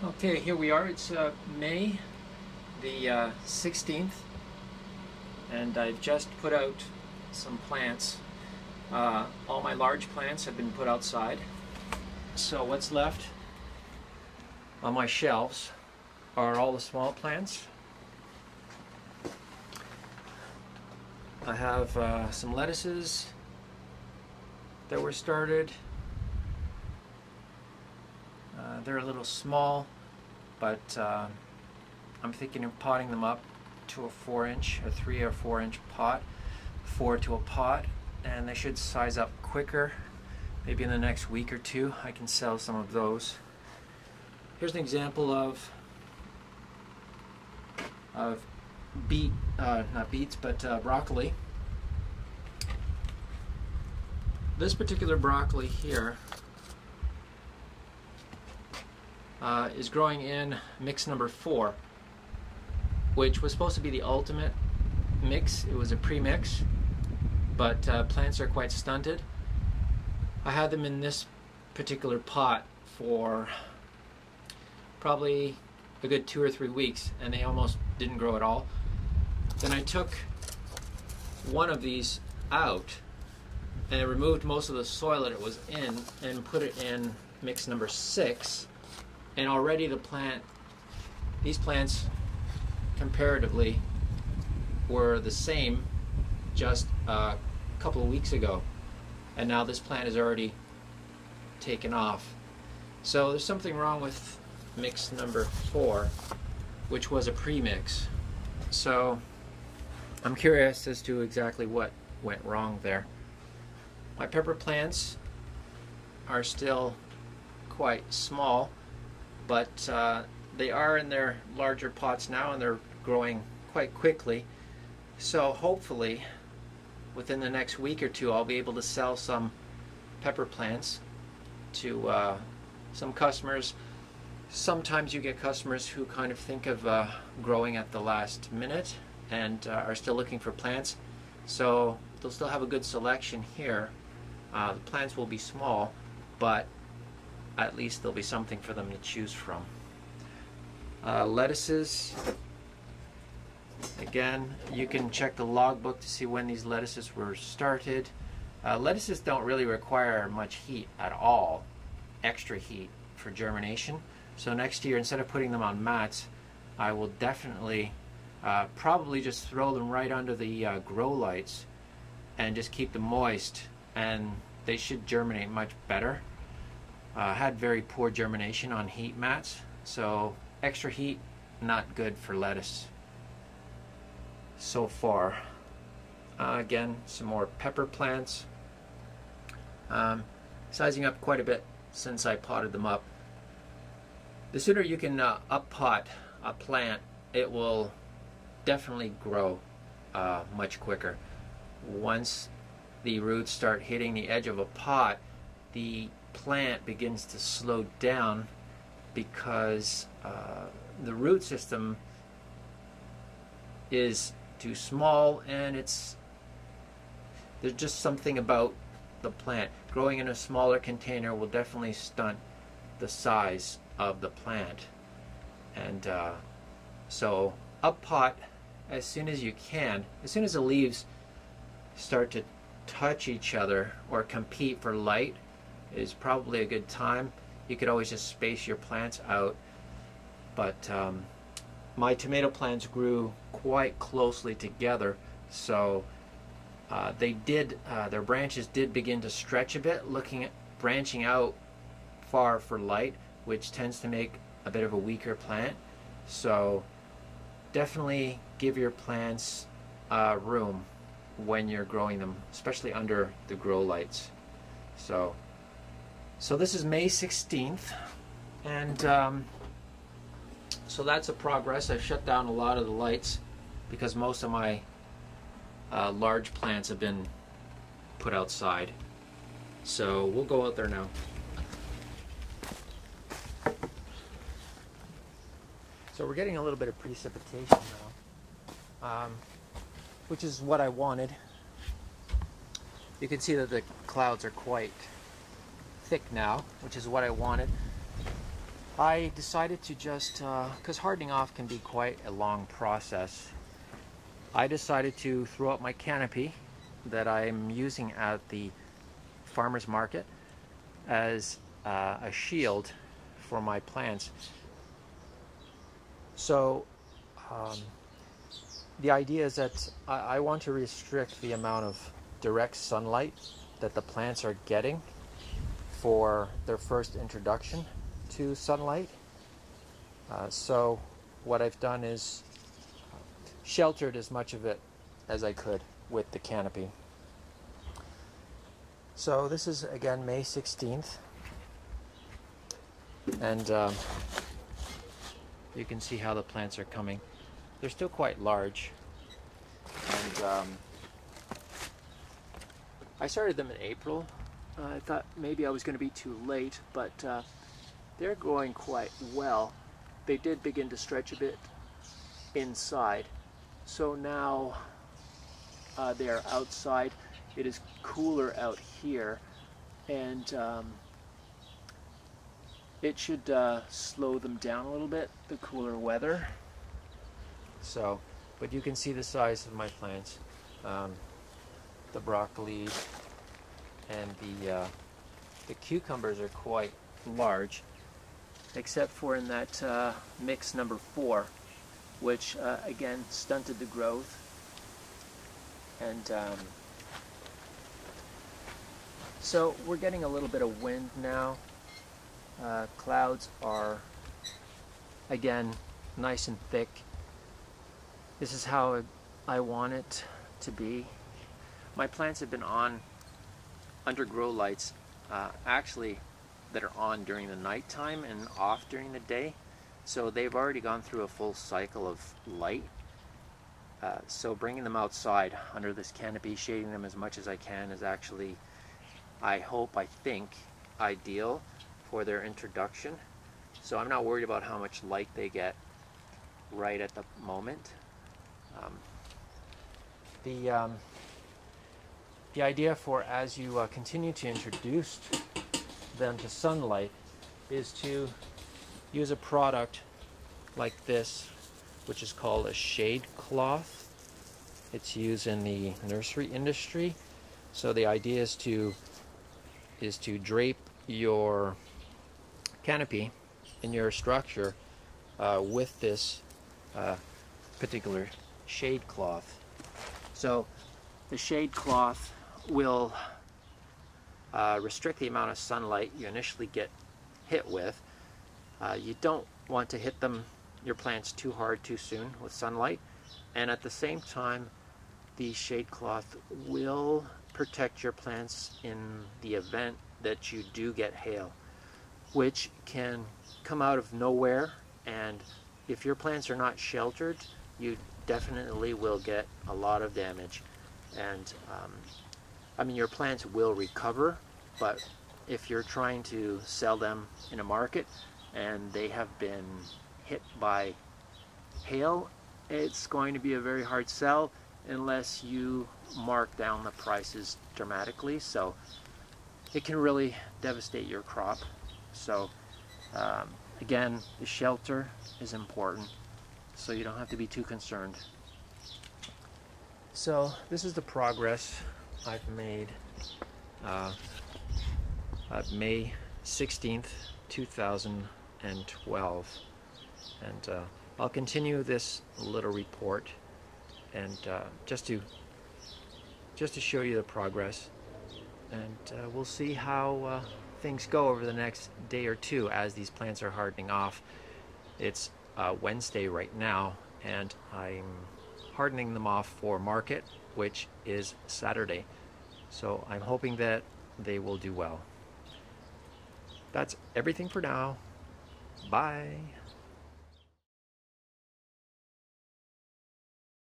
Okay, here we are. It's May the 16th, and I've just put out some plants. All my large plants have been put outside. So what's left on my shelves are all the small plants. I have some lettuces that were started. They're a little small, but I'm thinking of potting them up to a 4-inch, a 3 or 4-inch pot, 4 to a pot, and they should size up quicker. Maybe in the next week or two I can sell some of those. Here's an example of not beets, but broccoli. This particular broccoli here is growing in mix number 4, which was supposed to be the ultimate mix. It was a pre-mix, but plants are quite stunted. I had them in this particular pot for probably a good 2 or 3 weeks, and they almost didn't grow at all. Then I took one of these out and I removed most of the soil that it was in and put it in mix number 6, and already these plants comparatively were the same just a couple of weeks ago, and now this plant is already taken off. So there's something wrong with mix number 4, which was a pre-mix. So I'm curious as to exactly what went wrong there. My pepper plants are still quite small, but they are in their larger pots now, and they're growing quite quickly. So hopefully within the next week or two I'll be able to sell some pepper plants to some customers. Sometimes you get customers who kind of think of growing at the last minute and are still looking for plants, so they'll still have a good selection here. The plants will be small, but at least there'll be something for them to choose from. Lettuces, again, you can check the logbook to see when these lettuces were started. Lettuces don't really require much heat at all, extra heat, for germination. So next year, instead of putting them on mats, I will definitely probably just throw them right under the grow lights and just keep them moist, and they should germinate much better. Had very poor germination on heat mats, so extra heat, not good for lettuce so far. Again, some more pepper plants. Sizing up quite a bit since I potted them up. The sooner you can up pot a plant, it will definitely grow much quicker. Once the roots start hitting the edge of a pot, the plant begins to slow down because the root system is too small, and there's just something about the plant. Growing in a smaller container will definitely stunt the size of the plant, and so up pot as soon as you can. As soon as the leaves start to touch each other or compete for light is probably a good time. You could always just space your plants out, but my tomato plants grew quite closely together, so their branches did begin to stretch a bit, branching out far for light, which tends to make a bit of a weaker plant. So definitely give your plants room when you're growing them, especially under the grow lights. So this is May 16th, and so that's a progress. I've shut down a lot of the lights because most of my large plants have been put outside. So we'll go out there now. So we're getting a little bit of precipitation now, which is what I wanted. You can see that the clouds are quite thick now, which is what I wanted. I decided to just, because hardening off can be quite a long process, I decided to throw out my canopy that I'm using at the farmer's market as a shield for my plants. So the idea is that I want to restrict the amount of direct sunlight that the plants are getting for their first introduction to sunlight. So what I've done is sheltered as much of it as I could with the canopy. So this is again May 16th, and you can see how the plants are coming. They're still quite large, and I started them in April. I thought maybe I was going to be too late, but they're growing quite well. They did begin to stretch a bit inside, so now they're outside. It is cooler out here, and it should slow them down a little bit, the cooler weather. So, but you can see the size of my plants. The broccoli and the cucumbers are quite large, except for in that mix number 4, which again stunted the growth. And so we're getting a little bit of wind now. Clouds are again nice and thick. This is how I want it to be. My plants have been on under grow lights, actually that are on during the nighttime and off during the day. So they've already gone through a full cycle of light. So bringing them outside under this canopy, shading them as much as I can, is actually, I think, ideal for their introduction. So I'm not worried about how much light they get right at the moment. The idea for as you continue to introduce them to sunlight is to use a product like this, which is called a shade cloth. It's used in the nursery industry. So the idea is to drape your canopy in your structure with this particular shade cloth. So the shade cloth will restrict the amount of sunlight you initially get hit with. You don't want to hit your plants too hard too soon with sunlight, and at the same time the shade cloth will protect your plants in the event that you do get hail, which can come out of nowhere, and if your plants are not sheltered, you definitely will get a lot of damage. And I mean, your plants will recover, but if you're trying to sell them in a market and they have been hit by hail, it's going to be a very hard sell unless you mark down the prices dramatically. So it can really devastate your crop. So again, the shelter is important, so you don't have to be too concerned. So this is the progress I've made May 16th, 2012, and I'll continue this little report, and just to show you the progress, and we'll see how things go over the next day or two as these plants are hardening off. It's Wednesday right now, and I'm hardening them off for market, which is Saturday. So I'm hoping that they will do well. That's everything for now. Bye.